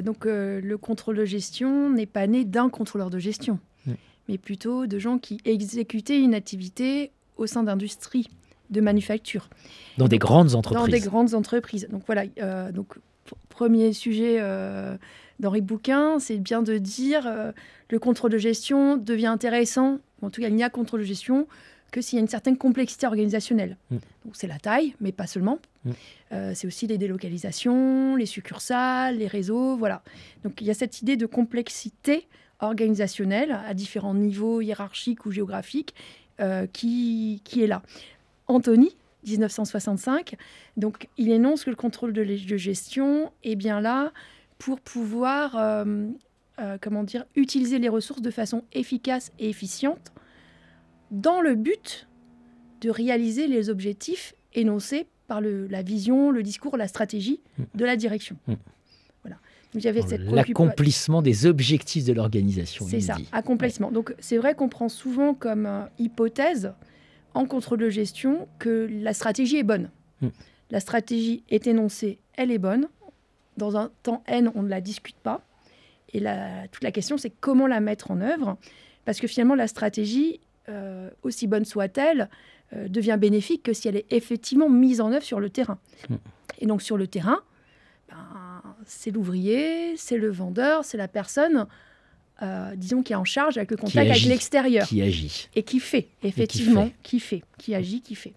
Le contrôle de gestion n'est pas né d'un contrôleur de gestion, mais plutôt de gens qui exécutaient une activité au sein d'industries, de manufacture. Dans des grandes entreprises. Dans des grandes entreprises. Donc voilà, premier sujet d'Henri Bouquin, c'est bien de dire le contrôle de gestion devient intéressant, en tout cas il n'y a contrôle de gestion que s'il y a une certaine complexité organisationnelle. Donc c'est la taille, mais pas seulement. C'est aussi les délocalisations, les succursales, les réseaux, voilà. Donc il y a cette idée de complexité organisationnelle à différents niveaux hiérarchiques ou géographiques qui est là. Anthony, 1965, donc il énonce que le contrôle de gestion est bien là pour pouvoir utiliser les ressources de façon efficace et efficiente dans le but de réaliser les objectifs énoncés par la vision, le discours, la stratégie de la direction. Voilà. Donc, il y avait l'accomplissement des objectifs de l'organisation. C'est ça, accomplissement. Donc c'est vrai qu'on prend souvent comme hypothèse en contrôle de gestion que la stratégie est bonne. La stratégie est énoncée, elle est bonne. Dans un temps N, on ne la discute pas. Et toute la question, c'est comment la mettre en œuvre. Parce que finalement, la stratégie, aussi bonne soit-elle, devient bénéfique que si elle est effectivement mise en œuvre sur le terrain. Et donc sur le terrain, c'est l'ouvrier, c'est le vendeur, c'est la personne, disons, qui est en charge avec le contact avec l'extérieur. Qui agit. Et qui fait, effectivement, qui agit, qui fait.